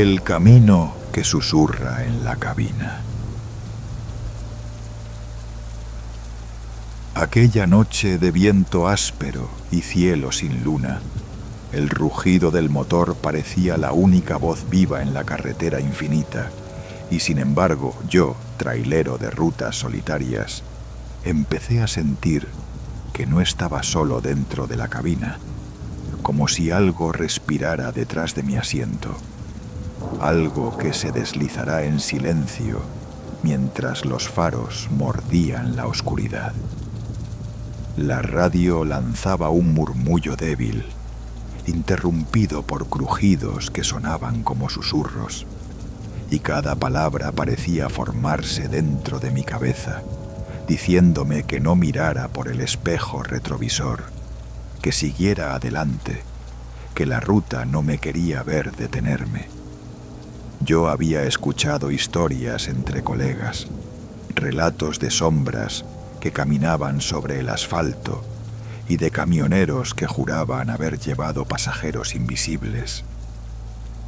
El camino que susurra en la cabina. Aquella noche de viento áspero y cielo sin luna, el rugido del motor parecía la única voz viva en la carretera infinita, y sin embargo yo, trailero de rutas solitarias, empecé a sentir que no estaba solo dentro de la cabina, como si algo respirara detrás de mi asiento, algo que se deslizará en silencio mientras los faros mordían la oscuridad. La radio lanzaba un murmullo débil, interrumpido por crujidos que sonaban como susurros, y cada palabra parecía formarse dentro de mi cabeza, diciéndome que no mirara por el espejo retrovisor, que siguiera adelante, que la ruta no me quería ver detenerme. Yo había escuchado historias entre colegas, relatos de sombras que caminaban sobre el asfalto y de camioneros que juraban haber llevado pasajeros invisibles,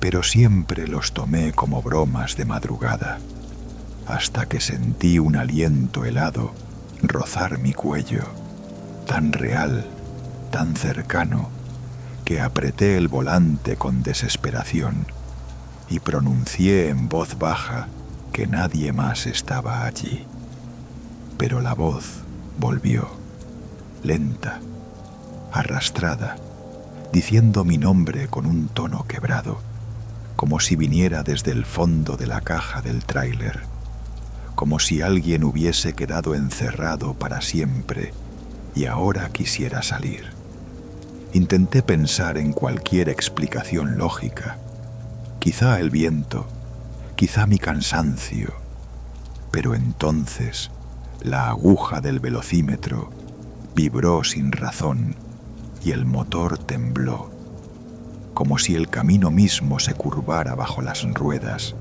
pero siempre los tomé como bromas de madrugada, hasta que sentí un aliento helado rozar mi cuello, tan real, tan cercano, que apreté el volante con desesperación y pronuncié en voz baja que nadie más estaba allí. Pero la voz volvió, lenta, arrastrada, diciendo mi nombre con un tono quebrado, como si viniera desde el fondo de la caja del tráiler, como si alguien hubiese quedado encerrado para siempre y ahora quisiera salir. Intenté pensar en cualquier explicación lógica, quizá el viento, quizá mi cansancio, pero entonces la aguja del velocímetro vibró sin razón y el motor tembló, como si el camino mismo se curvara bajo las ruedas,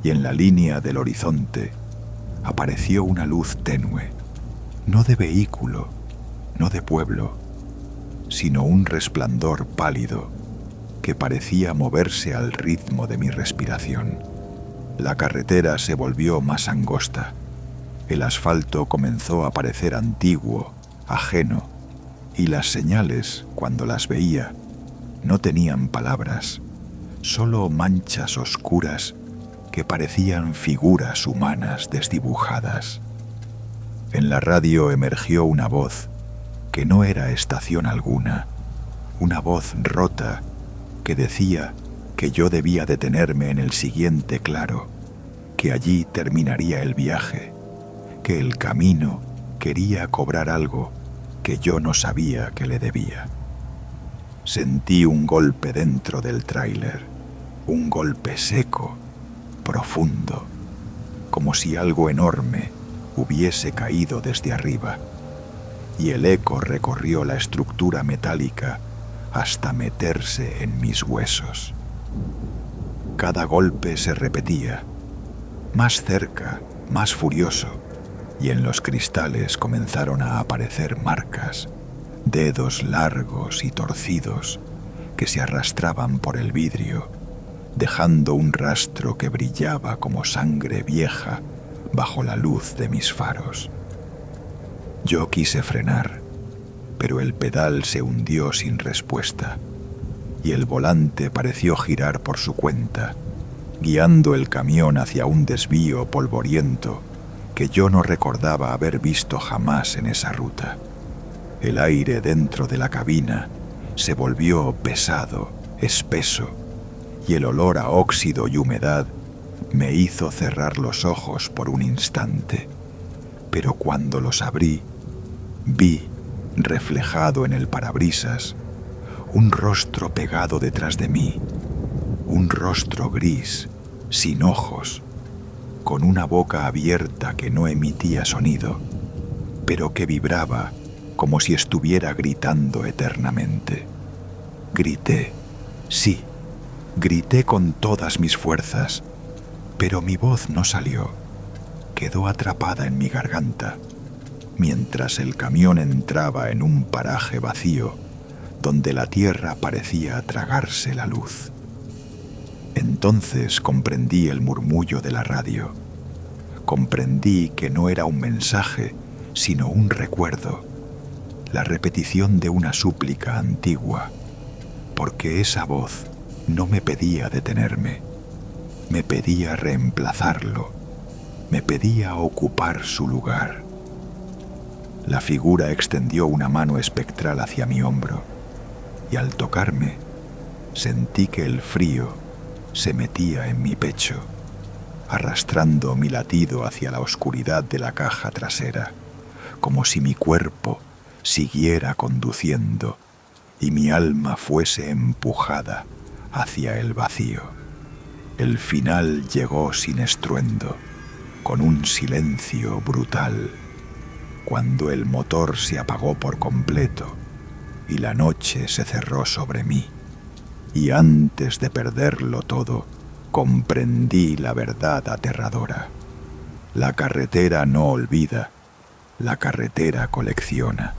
y en la línea del horizonte apareció una luz tenue, no de vehículo, no de pueblo, sino un resplandor pálido que parecía moverse al ritmo de mi respiración. La carretera se volvió más angosta. El asfalto comenzó a parecer antiguo, ajeno, y las señales, cuando las veía, no tenían palabras, solo manchas oscuras que parecían figuras humanas desdibujadas. En la radio emergió una voz que no era estación alguna, una voz rota que decía que yo debía detenerme en el siguiente claro, que allí terminaría el viaje, que el camino quería cobrar algo que yo no sabía que le debía. Sentí un golpe dentro del tráiler, un golpe seco, profundo, como si algo enorme hubiese caído desde arriba, y el eco recorrió la estructura metálica hasta meterse en mis huesos. Cada golpe se repetía, más cerca, más furioso, y en los cristales comenzaron a aparecer marcas, dedos largos y torcidos que se arrastraban por el vidrio, dejando un rastro que brillaba como sangre vieja bajo la luz de mis faros. Yo quise frenar, pero el pedal se hundió sin respuesta, y el volante pareció girar por su cuenta, guiando el camión hacia un desvío polvoriento que yo no recordaba haber visto jamás en esa ruta. El aire dentro de la cabina se volvió pesado, espeso, y el olor a óxido y humedad me hizo cerrar los ojos por un instante. Pero cuando los abrí, vi, reflejado en el parabrisas, un rostro pegado detrás de mí, un rostro gris, sin ojos, con una boca abierta que no emitía sonido, pero que vibraba como si estuviera gritando eternamente. Grité, sí, grité con todas mis fuerzas, pero mi voz no salió, quedó atrapada en mi garganta, mientras el camión entraba en un paraje vacío donde la tierra parecía tragarse la luz. Entonces comprendí el murmullo de la radio. Comprendí que no era un mensaje, sino un recuerdo, la repetición de una súplica antigua, porque esa voz no me pedía detenerme, me pedía reemplazarlo, me pedía ocupar su lugar. La figura extendió una mano espectral hacia mi hombro, y al tocarme, sentí que el frío se metía en mi pecho, arrastrando mi latido hacia la oscuridad de la caja trasera, como si mi cuerpo siguiera conduciendo y mi alma fuese empujada hacia el vacío. El final llegó sin estruendo, con un silencio brutal, cuando el motor se apagó por completo y la noche se cerró sobre mí. Y antes de perderlo todo, comprendí la verdad aterradora. La carretera no olvida, la carretera colecciona.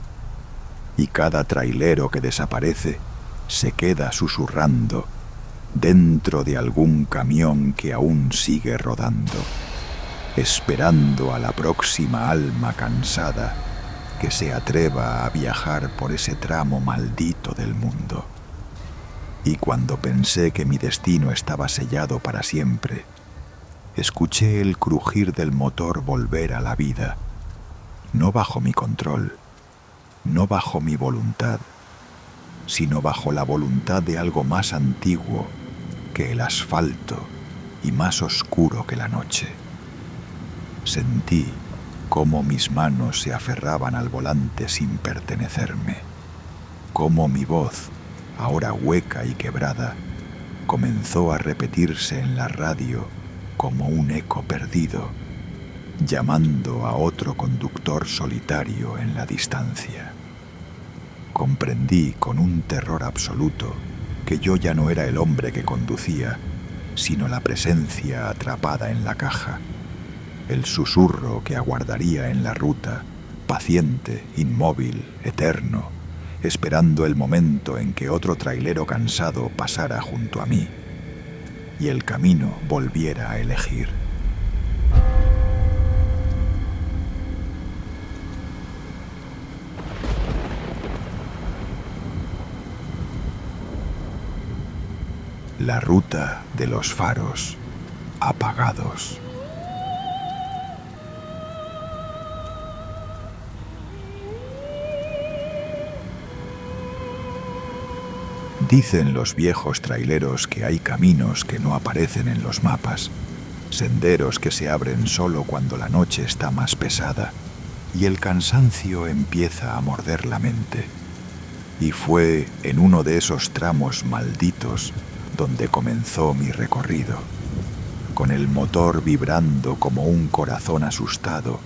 Y cada trailero que desaparece se queda susurrando dentro de algún camión que aún sigue rodando, esperando a la próxima alma cansada que se atreva a viajar por ese tramo maldito del mundo. Y cuando pensé que mi destino estaba sellado para siempre, escuché el crujir del motor volver a la vida, no bajo mi control, no bajo mi voluntad, sino bajo la voluntad de algo más antiguo que el asfalto y más oscuro que la noche. Sentí cómo mis manos se aferraban al volante sin pertenecerme, cómo mi voz, ahora hueca y quebrada, comenzó a repetirse en la radio como un eco perdido, llamando a otro conductor solitario en la distancia. Comprendí con un terror absoluto que yo ya no era el hombre que conducía, sino la presencia atrapada en la caja, el susurro que aguardaría en la ruta, paciente, inmóvil, eterno, esperando el momento en que otro trailero cansado pasara junto a mí y el camino volviera a elegir. La ruta de los faros apagados. Dicen los viejos traileros que hay caminos que no aparecen en los mapas, senderos que se abren solo cuando la noche está más pesada y el cansancio empieza a morder la mente. Y fue en uno de esos tramos malditos donde comenzó mi recorrido, con el motor vibrando como un corazón asustado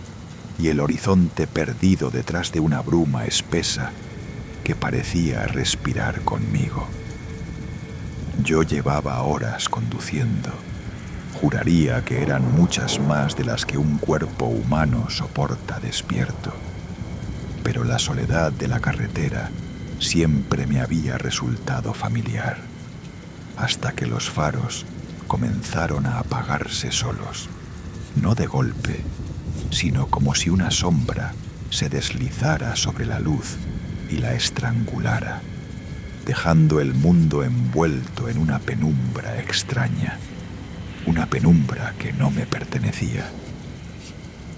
y el horizonte perdido detrás de una bruma espesa que parecía respirar conmigo. Yo llevaba horas conduciendo. Juraría que eran muchas más de las que un cuerpo humano soporta despierto. Pero la soledad de la carretera siempre me había resultado familiar, hasta que los faros comenzaron a apagarse solos, no de golpe, sino como si una sombra se deslizara sobre la luz y la estrangulara, dejando el mundo envuelto en una penumbra extraña, una penumbra que no me pertenecía.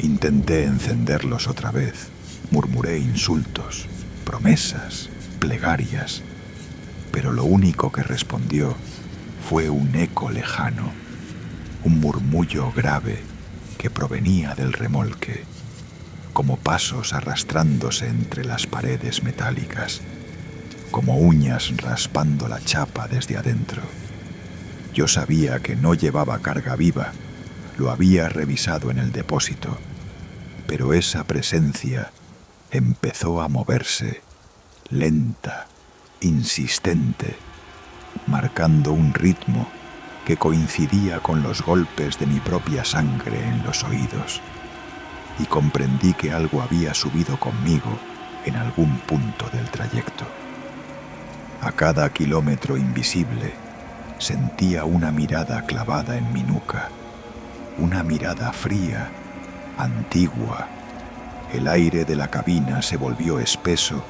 Intenté encenderlos otra vez, murmuré insultos, promesas, plegarias, pero lo único que respondió fue un eco lejano, un murmullo grave que provenía del remolque, como pasos arrastrándose entre las paredes metálicas, como uñas raspando la chapa desde adentro. Yo sabía que no llevaba carga viva, lo había revisado en el depósito, pero esa presencia empezó a moverse, lenta, insistente, marcando un ritmo que coincidía con los golpes de mi propia sangre en los oídos, y comprendí que algo había subido conmigo en algún punto del trayecto. A cada kilómetro invisible, sentía una mirada clavada en mi nuca, una mirada fría, antigua. El aire de la cabina se volvió espeso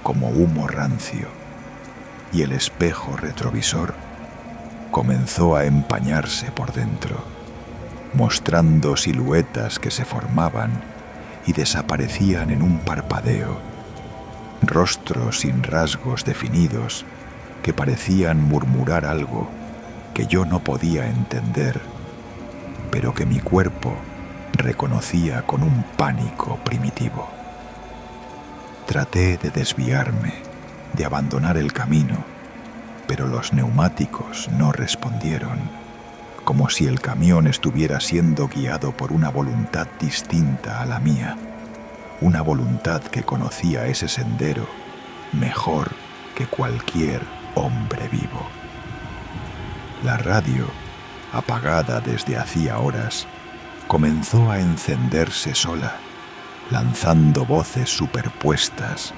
como humo rancio y el espejo retrovisor comenzó a empañarse por dentro, mostrando siluetas que se formaban y desaparecían en un parpadeo, rostros sin rasgos definidos que parecían murmurar algo que yo no podía entender, pero que mi cuerpo reconocía con un pánico primitivo. Traté de desviarme, de abandonar el camino, pero los neumáticos no respondieron, como si el camión estuviera siendo guiado por una voluntad distinta a la mía, una voluntad que conocía ese sendero mejor que cualquier hombre vivo. La radio, apagada desde hacía horas, comenzó a encenderse sola, lanzando voces superpuestas,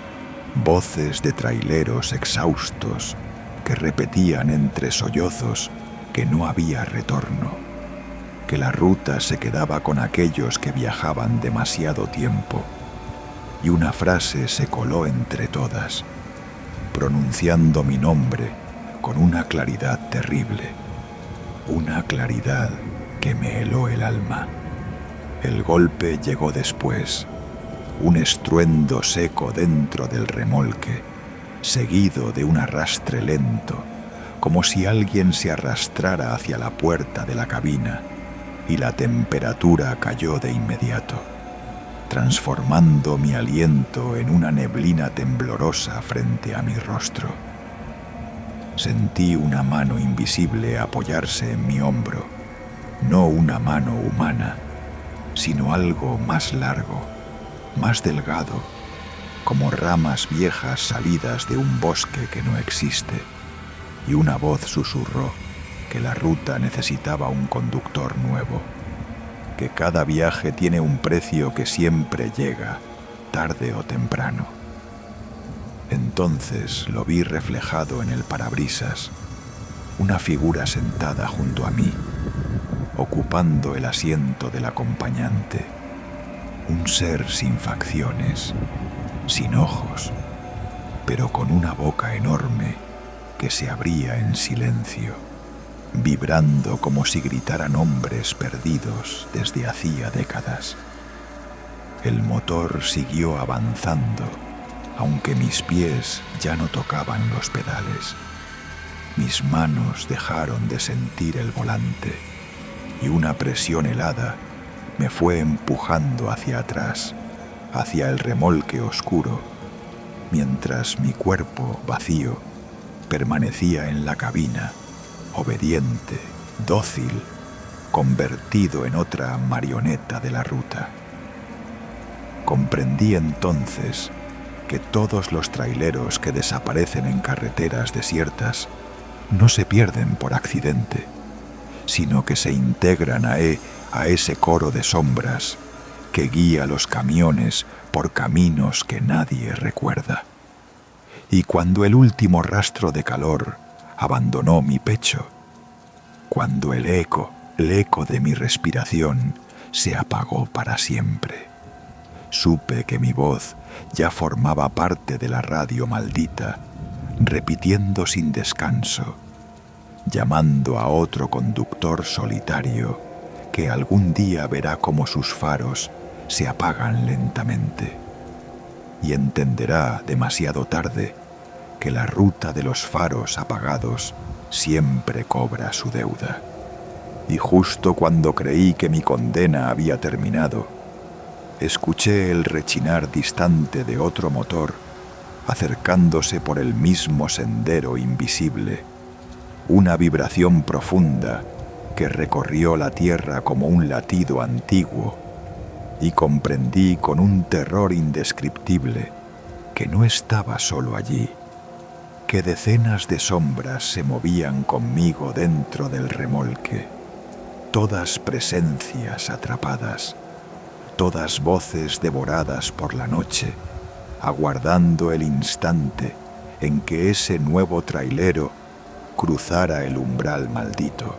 voces de traileros exhaustos que repetían entre sollozos que no había retorno, que la ruta se quedaba con aquellos que viajaban demasiado tiempo, y una frase se coló entre todas, pronunciando mi nombre con una claridad terrible, una claridad que me heló el alma. El golpe llegó después, un estruendo seco dentro del remolque, seguido de un arrastre lento, como si alguien se arrastrara hacia la puerta de la cabina, y la temperatura cayó de inmediato, transformando mi aliento en una neblina temblorosa frente a mi rostro. Sentí una mano invisible apoyarse en mi hombro, no una mano humana, sino algo más largo, más delgado, como ramas viejas salidas de un bosque que no existe, y una voz susurró que la ruta necesitaba un conductor nuevo, que cada viaje tiene un precio que siempre llega, tarde o temprano. Entonces lo vi reflejado en el parabrisas, una figura sentada junto a mí, ocupando el asiento del acompañante, un ser sin facciones, sin ojos, pero con una boca enorme que se abría en silencio, vibrando como si gritaran hombres perdidos desde hacía décadas. El motor siguió avanzando, aunque mis pies ya no tocaban los pedales. Mis manos dejaron de sentir el volante y una presión helada me fue empujando hacia atrás, hacia el remolque oscuro, mientras mi cuerpo vacío permanecía en la cabina, obediente, dócil, convertido en otra marioneta de la ruta. Comprendí entonces que todos los traileros que desaparecen en carreteras desiertas no se pierden por accidente, sino que se integran a ese coro de sombras que guía los camiones por caminos que nadie recuerda. Y cuando el último rastro de calor abandonó mi pecho, cuando el eco de mi respiración se apagó para siempre, supe que mi voz ya formaba parte de la radio maldita, repitiendo sin descanso, llamando a otro conductor solitario que algún día verá cómo sus faros se apagan lentamente y entenderá demasiado tarde que la ruta de los faros apagados siempre cobra su deuda. Y justo cuando creí que mi condena había terminado, escuché el rechinar distante de otro motor acercándose por el mismo sendero invisible, una vibración profunda que recorrió la tierra como un latido antiguo, y comprendí con un terror indescriptible que no estaba solo allí, que decenas de sombras se movían conmigo dentro del remolque, todas presencias atrapadas, todas voces devoradas por la noche, aguardando el instante en que ese nuevo trailero cruzara el umbral maldito.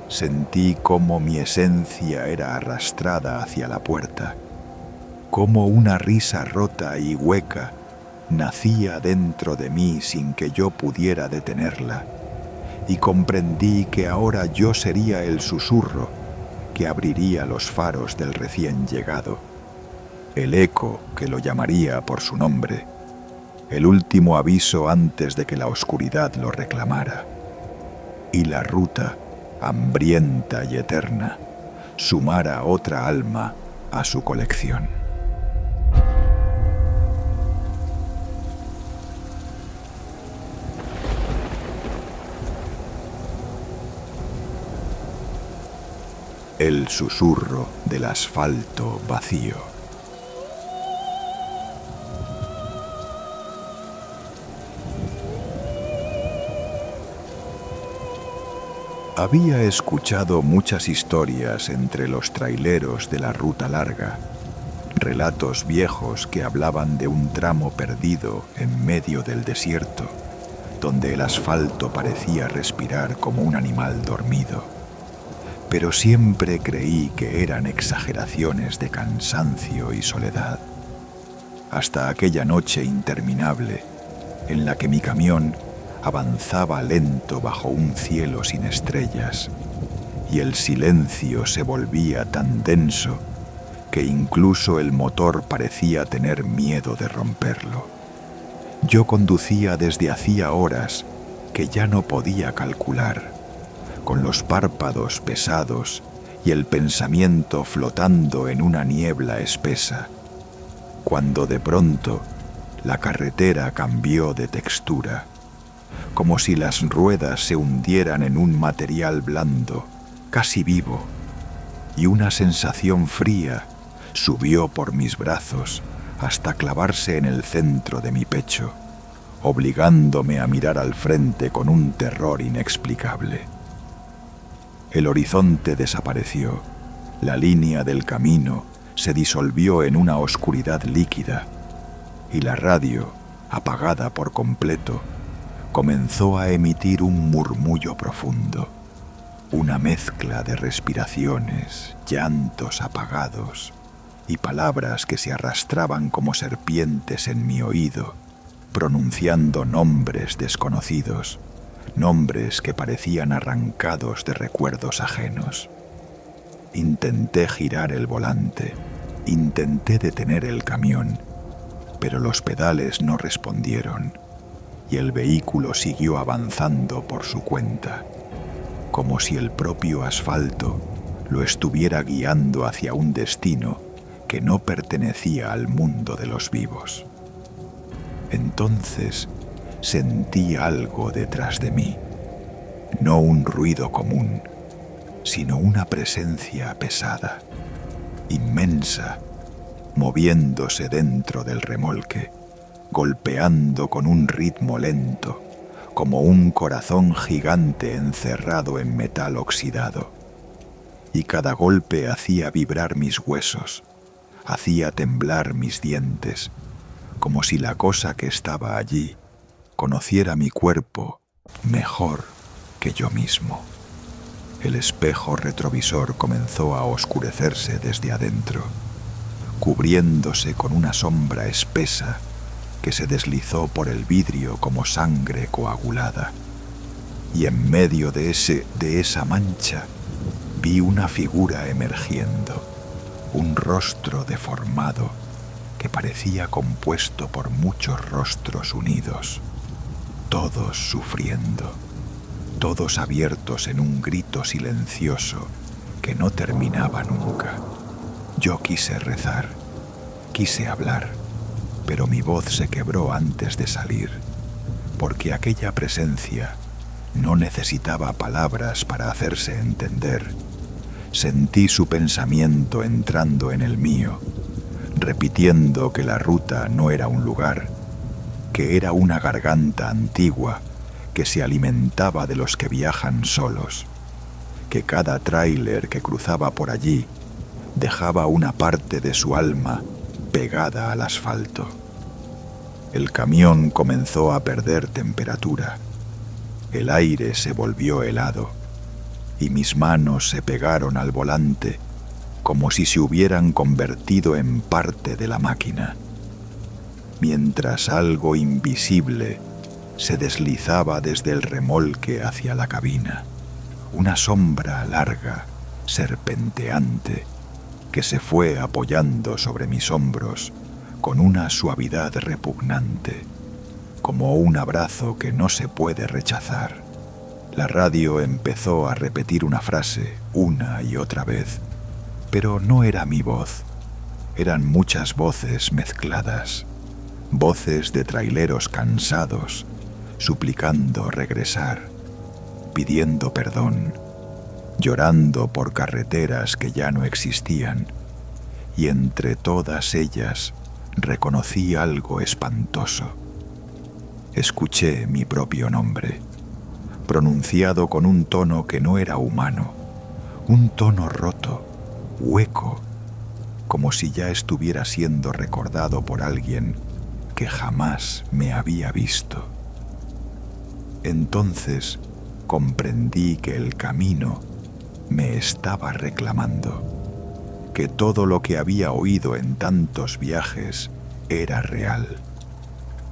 Sentí cómo mi esencia era arrastrada hacia la puerta, cómo una risa rota y hueca nacía dentro de mí sin que yo pudiera detenerla, y comprendí que ahora yo sería el susurro que abriría los faros del recién llegado, el eco que lo llamaría por su nombre, el último aviso antes de que la oscuridad lo reclamara, y la ruta, hambrienta y eterna, sumara otra alma a su colección. El susurro del asfalto vacío. Había escuchado muchas historias entre los traileros de la ruta larga, relatos viejos que hablaban de un tramo perdido en medio del desierto, donde el asfalto parecía respirar como un animal dormido. Pero siempre creí que eran exageraciones de cansancio y soledad. Hasta aquella noche interminable en la que mi camión avanzaba lento bajo un cielo sin estrellas, y el silencio se volvía tan denso que incluso el motor parecía tener miedo de romperlo. Yo conducía desde hacía horas que ya no podía calcular, con los párpados pesados y el pensamiento flotando en una niebla espesa, cuando de pronto la carretera cambió de textura, como si las ruedas se hundieran en un material blando, casi vivo, y una sensación fría subió por mis brazos hasta clavarse en el centro de mi pecho, obligándome a mirar al frente con un terror inexplicable. El horizonte desapareció, la línea del camino se disolvió en una oscuridad líquida, y la radio, apagada por completo, comenzó a emitir un murmullo profundo, una mezcla de respiraciones, llantos apagados y palabras que se arrastraban como serpientes en mi oído, pronunciando nombres desconocidos, nombres que parecían arrancados de recuerdos ajenos. Intenté girar el volante, intenté detener el camión, pero los pedales no respondieron y el vehículo siguió avanzando por su cuenta, como si el propio asfalto lo estuviera guiando hacia un destino que no pertenecía al mundo de los vivos. Entonces sentí algo detrás de mí, no un ruido común, sino una presencia pesada, inmensa, moviéndose dentro del remolque, golpeando con un ritmo lento, como un corazón gigante encerrado en metal oxidado. Y cada golpe hacía vibrar mis huesos, hacía temblar mis dientes, como si la cosa que estaba allí conociera mi cuerpo mejor que yo mismo. El espejo retrovisor comenzó a oscurecerse desde adentro, cubriéndose con una sombra espesa que se deslizó por el vidrio como sangre coagulada. Y en medio de esa mancha vi una figura emergiendo, un rostro deformado que parecía compuesto por muchos rostros unidos, todos sufriendo, todos abiertos en un grito silencioso que no terminaba nunca. Yo quise rezar, quise hablar, pero mi voz se quebró antes de salir, porque aquella presencia no necesitaba palabras para hacerse entender. Sentí su pensamiento entrando en el mío, repitiendo que la ruta no era un lugar, que era una garganta antigua que se alimentaba de los que viajan solos, que cada tráiler que cruzaba por allí dejaba una parte de su alma pegada al asfalto. El camión comenzó a perder temperatura. El aire se volvió helado y mis manos se pegaron al volante como si se hubieran convertido en parte de la máquina, mientras algo invisible se deslizaba desde el remolque hacia la cabina, una sombra larga, serpenteante, que se fue apoyando sobre mis hombros con una suavidad repugnante, como un abrazo que no se puede rechazar. La radio empezó a repetir una frase una y otra vez, pero no era mi voz, eran muchas voces mezcladas, voces de traileros cansados, suplicando regresar, pidiendo perdón, llorando por carreteras que ya no existían, y entre todas ellas reconocí algo espantoso. Escuché mi propio nombre, pronunciado con un tono que no era humano, un tono roto, hueco, como si ya estuviera siendo recordado por alguien que jamás me había visto. Entonces comprendí que el camino me estaba reclamando, que todo lo que había oído en tantos viajes era real,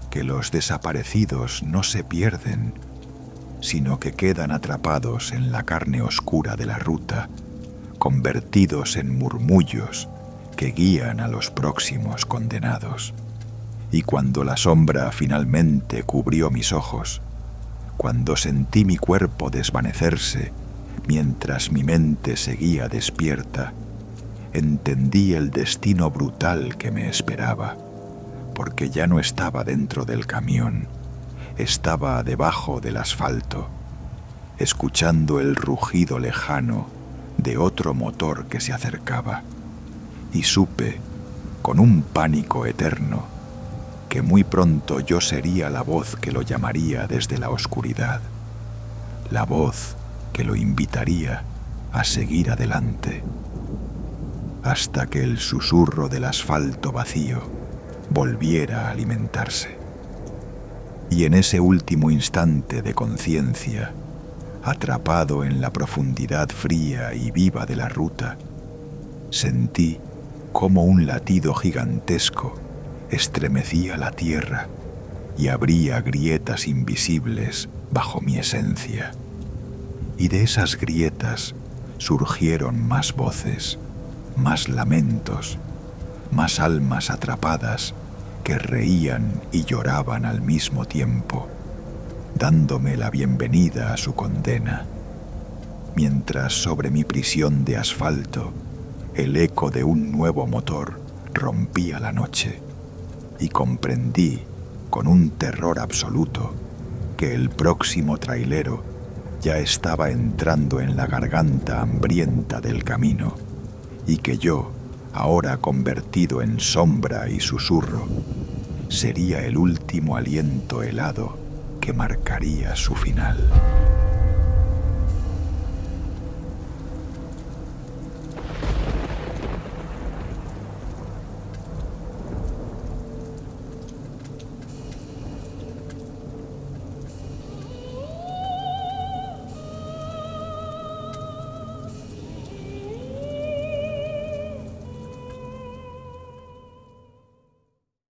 que los desaparecidos no se pierden, sino que quedan atrapados en la carne oscura de la ruta, convertidos en murmullos que guían a los próximos condenados. Y cuando la sombra finalmente cubrió mis ojos, cuando sentí mi cuerpo desvanecerse mientras mi mente seguía despierta, entendí el destino brutal que me esperaba, porque ya no estaba dentro del camión, estaba debajo del asfalto, escuchando el rugido lejano de otro motor que se acercaba, y supe, con un pánico eterno, que muy pronto yo sería la voz que lo llamaría desde la oscuridad, la voz que lo invitaría a seguir adelante, hasta que el susurro del asfalto vacío volviera a alimentarse. Y en ese último instante de conciencia, atrapado en la profundidad fría y viva de la ruta, sentí como un latido gigantesco estremecía la tierra y abría grietas invisibles bajo mi esencia. Y de esas grietas surgieron más voces, más lamentos, más almas atrapadas que reían y lloraban al mismo tiempo, dándome la bienvenida a su condena, mientras sobre mi prisión de asfalto el eco de un nuevo motor rompía la noche, y comprendí con un terror absoluto que el próximo trailero ya estaba entrando en la garganta hambrienta del camino, y que yo, ahora convertido en sombra y susurro, sería el último aliento helado que marcaría su final.